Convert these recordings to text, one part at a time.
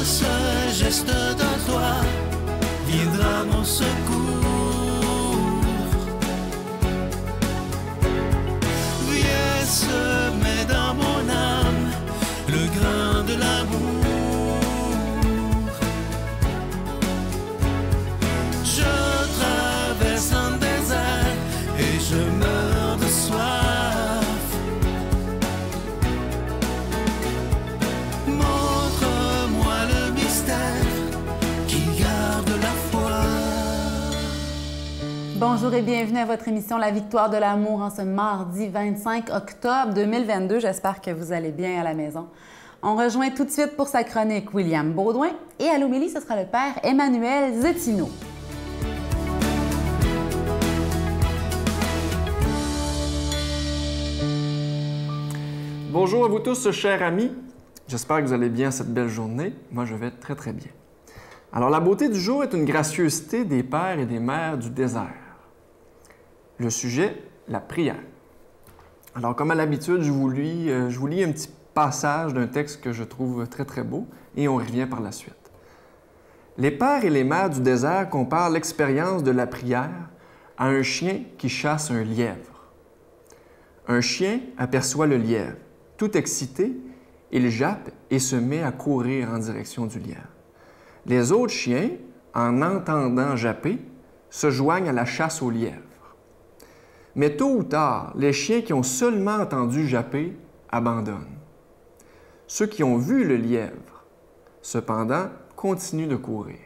ce geste de toi viendra mon secours. Viens semer dans mon âme le grain de l'amour. Je traverse un désert et je meurs de soif. Montre-moi le mystère qui garde la foi. Bonjour et bienvenue à votre émission La Victoire de l'amour en ce mardi 25 octobre 2022. J'espère que vous allez bien à la maison. On rejoint tout de suite pour sa chronique William Baudouin et à l'homélie, ce sera le père Emmanuel Zetino. Bonjour à vous tous, chers amis. J'espère que vous allez bien cette belle journée. Moi, je vais très, très bien. Alors, la beauté du jour est une gracieuseté des pères et des mères du désert. Le sujet, la prière. Alors, comme à l'habitude, je vous lis un petit passage d'un texte que je trouve très, très beau et on revient par la suite. Les pères et les mères du désert comparent l'expérience de la prière à un chien qui chasse un lièvre. Un chien aperçoit le lièvre. Tout excité, il jappe et se met à courir en direction du lièvre. Les autres chiens, en entendant japper, se joignent à la chasse au lièvre. Mais tôt ou tard, les chiens qui ont seulement entendu japper abandonnent. Ceux qui ont vu le lièvre, cependant, continuent de courir.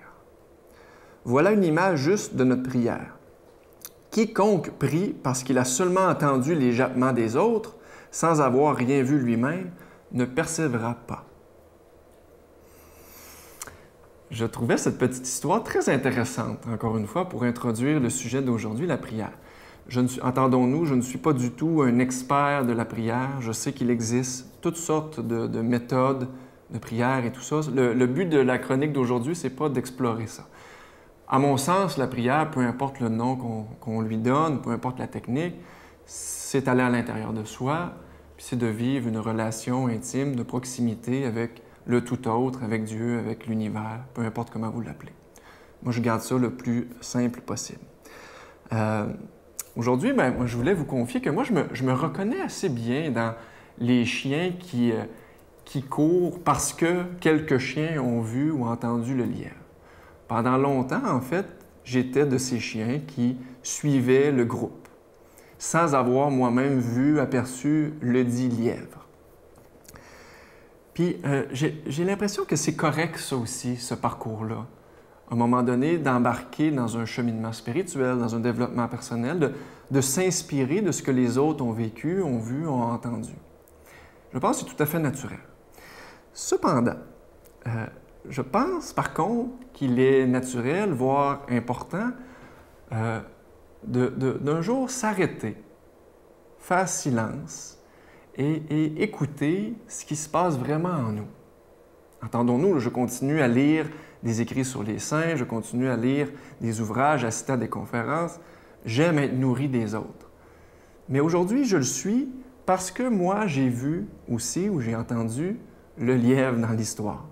Voilà une image juste de notre prière. Quiconque prie parce qu'il a seulement entendu les jappements des autres, sans avoir rien vu lui-même, ne persévérera pas. Je trouvais cette petite histoire très intéressante, encore une fois, pour introduire le sujet d'aujourd'hui, la prière. Entendons-nous, je ne suis pas du tout un expert de la prière. Je sais qu'il existe toutes sortes de méthodes de prière et tout ça. Le but de la chronique d'aujourd'hui, c'est pas d'explorer ça. À mon sens, la prière, peu importe le nom qu'on lui donne, peu importe la technique, c'est aller à l'intérieur de soi, puis c'est de vivre une relation intime, de proximité avec le tout autre, avec Dieu, avec l'univers, peu importe comment vous l'appelez. Moi, je garde ça le plus simple possible. Aujourd'hui, moi, je voulais vous confier que moi, je me reconnais assez bien dans les chiens qui courent parce que quelques chiens ont vu ou entendu le lièvre. Pendant longtemps, en fait, j'étais de ces chiens qui suivaient le groupe, sans avoir moi-même vu, aperçu le dit lièvre. Puis, j'ai l'impression que c'est correct, ça aussi, ce parcours-là. À un moment donné, d'embarquer dans un cheminement spirituel, dans un développement personnel, de s'inspirer de ce que les autres ont vécu, ont vu, ont entendu. Je pense que c'est tout à fait naturel. Cependant, je pense par contre qu'il est naturel, voire important, d'un jour s'arrêter, faire silence et écouter ce qui se passe vraiment en nous. Entendons-nous, je continue à lire des écrits sur les saints, je continue à lire des ouvrages, assister à des conférences. J'aime être nourri des autres. Mais aujourd'hui, je le suis parce que moi, j'ai vu aussi ou j'ai entendu le lièvre dans l'histoire.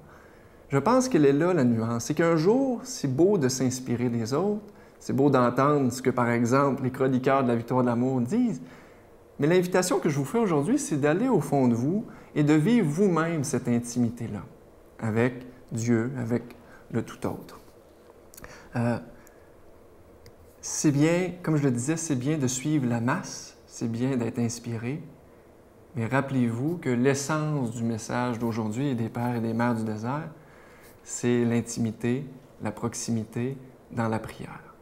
Je pense qu'elle est là, la nuance. C'est qu'un jour, c'est beau de s'inspirer des autres, c'est beau d'entendre ce que, par exemple, les chroniqueurs de la Victoire de l'amour disent, mais l'invitation que je vous fais aujourd'hui, c'est d'aller au fond de vous et de vivre vous-même cette intimité-là avec Dieu, avec le tout autre. C'est bien, comme je le disais, c'est bien de suivre la masse, c'est bien d'être inspiré, mais rappelez-vous que l'essence du message d'aujourd'hui et des pères et des mères du désert, c'est l'intimité, la proximité dans la prière.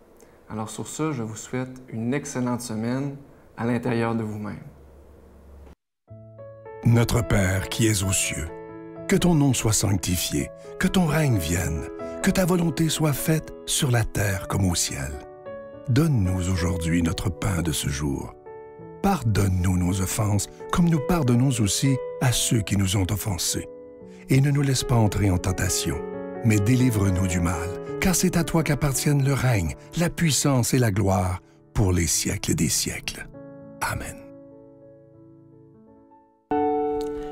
Alors sur ça, je vous souhaite une excellente semaine à l'intérieur de vous-même. Notre Père qui es aux cieux, que ton nom soit sanctifié, que ton règne vienne, que ta volonté soit faite sur la terre comme au ciel. Donne-nous aujourd'hui notre pain de ce jour. Pardonne-nous nos offenses, comme nous pardonnons aussi à ceux qui nous ont offensés. Et ne nous laisse pas entrer en tentation, mais délivre-nous du mal, car c'est à toi qu'appartiennent le règne, la puissance et la gloire pour les siècles des siècles. Amen.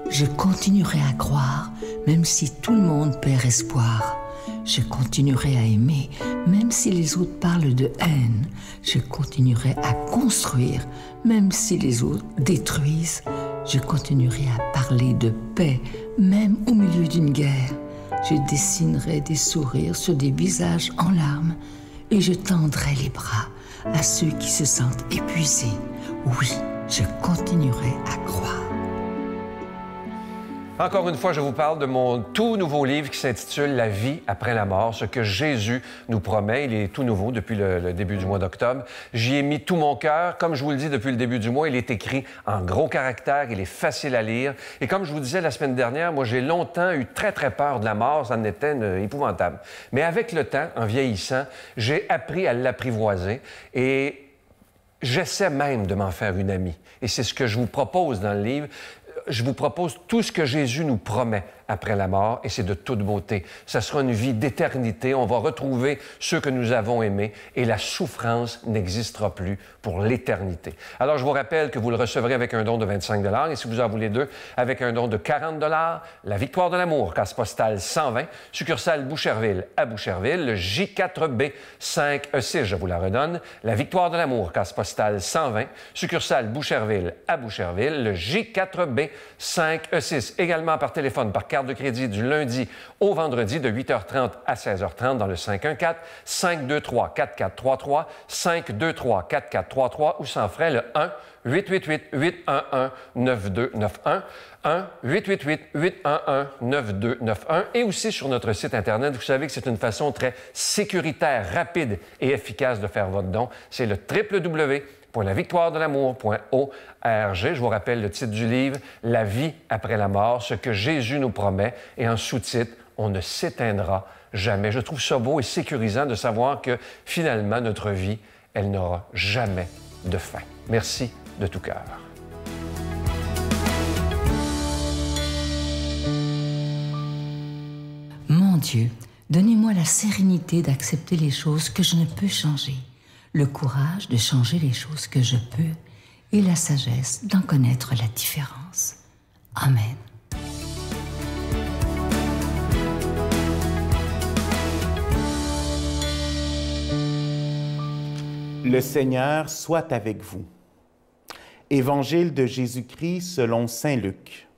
Je continuerai à croire, même si tout le monde perd espoir. Je continuerai à aimer, même si les autres parlent de haine. Je continuerai à construire, même si les autres détruisent. Je continuerai à parler de paix, même au milieu d'une guerre. Je dessinerai des sourires sur des visages en larmes et je tendrai les bras à ceux qui se sentent épuisés. Oui, je continuerai à croire. Encore une fois, je vous parle de mon tout nouveau livre qui s'intitule « La vie après la mort », ce que Jésus nous promet. Il est tout nouveau depuis le début du mois d'octobre. J'y ai mis tout mon cœur. Comme je vous le dis depuis le début du mois, il est écrit en gros caractères, il est facile à lire. Et comme je vous disais la semaine dernière, moi, j'ai longtemps eu très peur de la mort. Ça en était épouvantable. Mais avec le temps, en vieillissant, j'ai appris à l'apprivoiser et j'essaie même de m'en faire une amie. Et c'est ce que je vous propose dans le livre. Je vous propose tout ce que Jésus nous promet après la mort, et c'est de toute beauté. Ça sera une vie d'éternité. On va retrouver ceux que nous avons aimés, et la souffrance n'existera plus pour l'éternité. Alors, je vous rappelle que vous le recevrez avec un don de 25 $, et si vous en voulez deux, avec un don de 40 $, la Victoire de l'amour, case postale 120, succursale Boucherville à Boucherville, le J4B 5E6, je vous la redonne, la Victoire de l'amour, case postale 120, succursale Boucherville à Boucherville, le J4B 5E6, également par téléphone, par carte de crédit du lundi au vendredi de 8h30 à 16h30 dans le 514-523-4433, 523-4433 ou sans frais le 1-888-811-9291, 1-888-811-9291 et aussi sur notre site Internet. Vous savez que c'est une façon très sécuritaire, rapide et efficace de faire votre don. C'est le www.lavictoiredelamour.org. Je vous rappelle le titre du livre, « La vie après la mort, ce que Jésus nous promet » et en sous-titre, « On ne s'éteindra jamais ». Je trouve ça beau et sécurisant de savoir que finalement, notre vie, elle n'aura jamais de fin. Merci de tout cœur. Mon Dieu, donnez-moi la sérénité d'accepter les choses que je ne peux changer, le courage de changer les choses que je peux et la sagesse d'en connaître la différence. Amen. Le Seigneur soit avec vous. Évangile de Jésus-Christ selon saint Luc.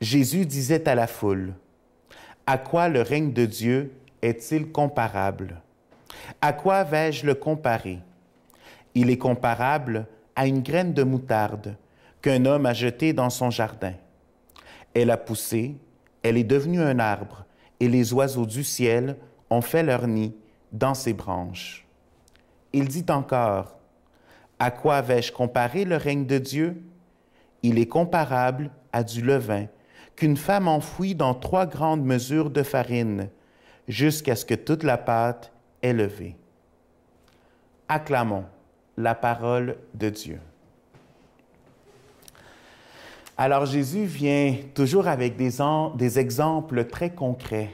Jésus disait à la foule, « À quoi le règne de Dieu est-il comparable? À quoi vais-je le comparer? Il est comparable à une graine de moutarde qu'un homme a jetée dans son jardin. Elle a poussé, elle est devenue un arbre, et les oiseaux du ciel ont fait leur nid dans ses branches. » Il dit encore, « À quoi vais-je comparer le règne de Dieu? Il est comparable à du levain qu'une femme enfouit dans 3 grandes mesures de farine, jusqu'à ce que toute la pâte est levée. » Acclamons la parole de Dieu. Alors Jésus vient toujours avec des exemples très concrets,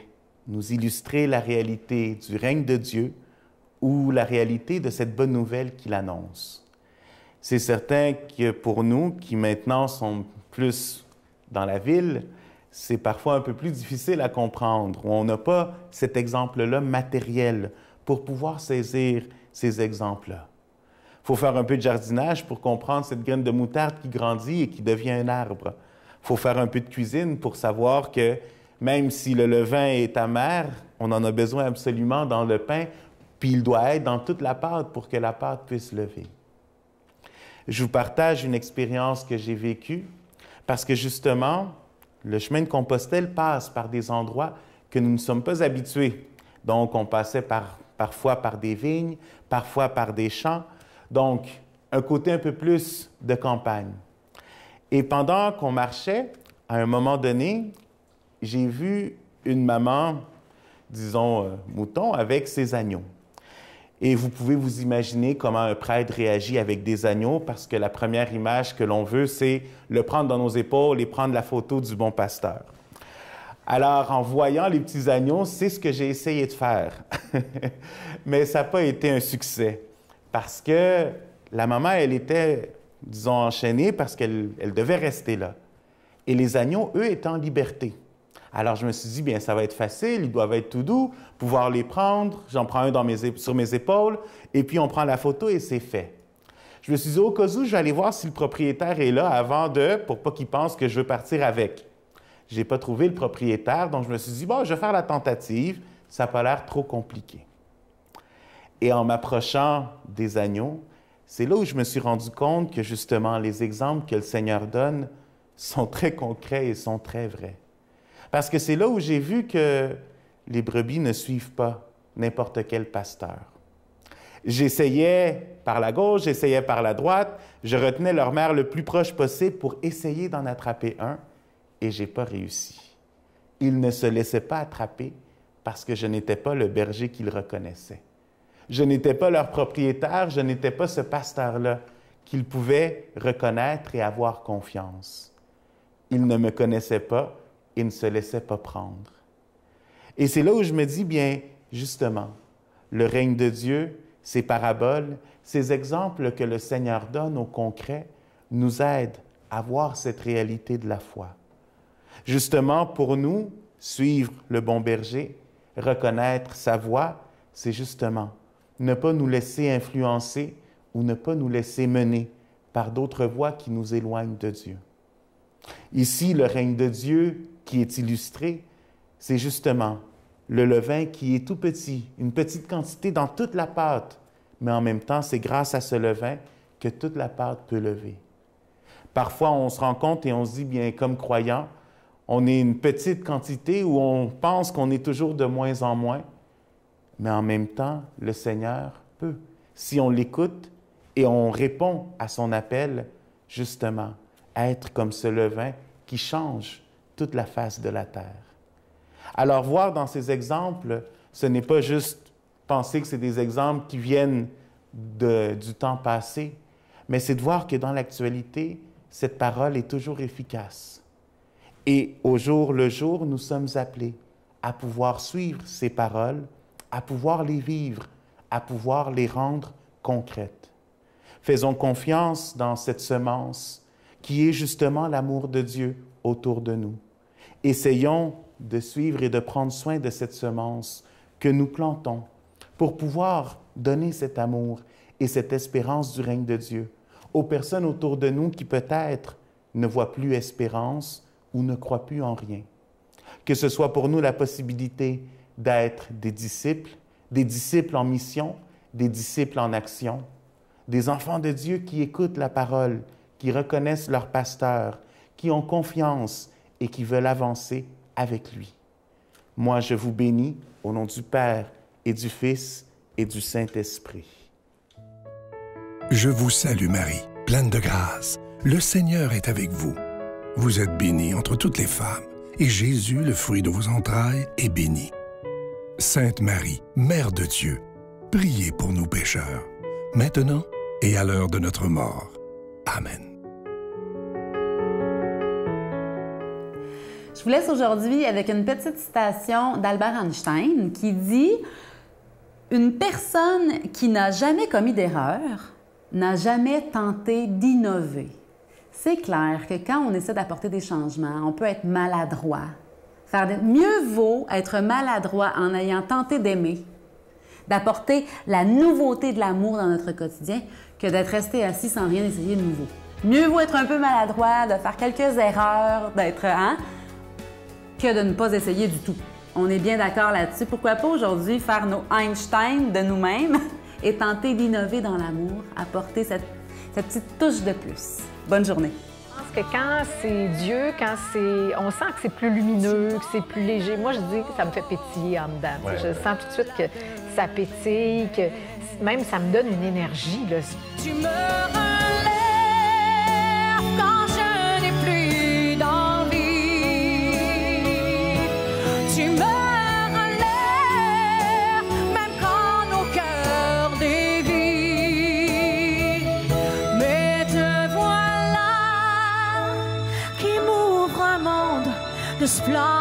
nous illustrer la réalité du règne de Dieu ou la réalité de cette bonne nouvelle qu'il annonce. C'est certain que pour nous, qui maintenant sommes plus dans la ville, c'est parfois un peu plus difficile à comprendre, où on n'a pas cet exemple-là matériel pour pouvoir saisir ces exemples-là. Il faut faire un peu de jardinage pour comprendre cette graine de moutarde qui grandit et qui devient un arbre. Il faut faire un peu de cuisine pour savoir que même si le levain est amer, on en a besoin absolument dans le pain, puis il doit être dans toute la pâte pour que la pâte puisse lever. Je vous partage une expérience que j'ai vécue parce que justement, le chemin de Compostelle passe par des endroits que nous ne sommes pas habitués. Donc, on passait parfois par des vignes, parfois par des champs. Donc, un côté un peu plus de campagne. Et pendant qu'on marchait, à un moment donné, j'ai vu une maman, disons, mouton, avec ses agneaux. Et vous pouvez vous imaginer comment un prêtre réagit avec des agneaux, parce que la première image que l'on veut, c'est le prendre dans nos épaules et prendre la photo du bon pasteur. Alors, en voyant les petits agneaux, c'est ce que j'ai essayé de faire. Mais ça n'a pas été un succès, parce que la maman, elle était, disons, enchaînée parce qu'elle devait rester là. Et les agneaux, eux, étaient en liberté. Alors, je me suis dit, bien, ça va être facile, ils doivent être tout doux, pouvoir les prendre. J'en prends un sur mes épaules, et puis on prend la photo et c'est fait. Je me suis dit, au cas où, je vais aller voir si le propriétaire est là pour pas qu'il pense que je veux partir avec. Je n'ai pas trouvé le propriétaire, donc je me suis dit, bon, je vais faire la tentative, ça n'a pas l'air trop compliqué. Et en m'approchant des agneaux, c'est là où je me suis rendu compte que justement, les exemples que le Seigneur donne sont très concrets et sont très vrais. Parce que c'est là où j'ai vu que les brebis ne suivent pas n'importe quel pasteur. J'essayais par la gauche, j'essayais par la droite, je retenais leur mère le plus proche possible pour essayer d'en attraper un, et je n'ai pas réussi. Ils ne se laissaient pas attraper parce que je n'étais pas le berger qu'ils reconnaissaient. Je n'étais pas leur propriétaire, je n'étais pas ce pasteur-là qu'ils pouvaient reconnaître et avoir confiance. Ils ne me connaissaient pas et ne se laissaient pas prendre. Et c'est là où je me dis, bien, justement, le règne de Dieu, ces paraboles, ces exemples que le Seigneur donne au concret, nous aident à voir cette réalité de la foi. Justement, pour nous, suivre le bon berger, reconnaître sa voix, c'est justement ne pas nous laisser influencer ou ne pas nous laisser mener par d'autres voies qui nous éloignent de Dieu. Ici, le règne de Dieu qui est illustré, c'est justement le levain qui est tout petit, une petite quantité dans toute la pâte, mais en même temps, c'est grâce à ce levain que toute la pâte peut lever. Parfois, on se rend compte et on se dit, bien, comme croyant, on est une petite quantité où on pense qu'on est toujours de moins en moins, mais en même temps, le Seigneur peut, si on l'écoute et on répond à son appel, justement, être comme ce levain qui change toute la face de la terre. Alors, voir dans ces exemples, ce n'est pas juste penser que c'est des exemples qui viennent du temps passé, mais c'est de voir que dans l'actualité, cette parole est toujours efficace. Et au jour le jour, nous sommes appelés à pouvoir suivre ces paroles, à pouvoir les vivre, à pouvoir les rendre concrètes. Faisons confiance dans cette semence qui est justement l'amour de Dieu autour de nous. Essayons de suivre et de prendre soin de cette semence que nous plantons pour pouvoir donner cet amour et cette espérance du règne de Dieu aux personnes autour de nous qui peut-être ne voient plus espérance ou ne croient plus en rien. Que ce soit pour nous la possibilité d'être des disciples en mission, des disciples en action, des enfants de Dieu qui écoutent la parole, qui reconnaissent leur pasteur, qui ont confiance et qui veulent avancer avec lui. Moi, je vous bénis au nom du Père et du Fils et du Saint-Esprit. Je vous salue Marie, pleine de grâce. Le Seigneur est avec vous. Vous êtes bénie entre toutes les femmes, et Jésus, le fruit de vos entrailles, est béni. Sainte Marie, Mère de Dieu, priez pour nous pécheurs, maintenant et à l'heure de notre mort. Amen. Je vous laisse aujourd'hui avec une petite citation d'Albert Einstein qui dit « Une personne qui n'a jamais commis d'erreur n'a jamais tenté d'innover. » C'est clair que quand on essaie d'apporter des changements, on peut être maladroit. Mieux vaut être maladroit en ayant tenté d'aimer, d'apporter la nouveauté de l'amour dans notre quotidien, que d'être resté assis sans rien essayer de nouveau. Mieux vaut être un peu maladroit, de faire quelques erreurs, que de ne pas essayer du tout. On est bien d'accord là-dessus. Pourquoi pas aujourd'hui faire nos Einstein de nous-mêmes et tenter d'innover dans l'amour, apporter cette petite touche de plus. Bonne journée. Je pense que quand c'est Dieu, on sent que c'est plus lumineux, que c'est plus léger. Moi, je dis que ça me fait pétiller en dedans. Ouais, je sens tout de suite que ça pétille, que même ça me donne une énergie. Là. Tu me relèves quand je n'ai plus d'envie. Tu me relèves même quand nos cœurs dévient. Mais te voilà qui m'ouvre un monde de splendeur.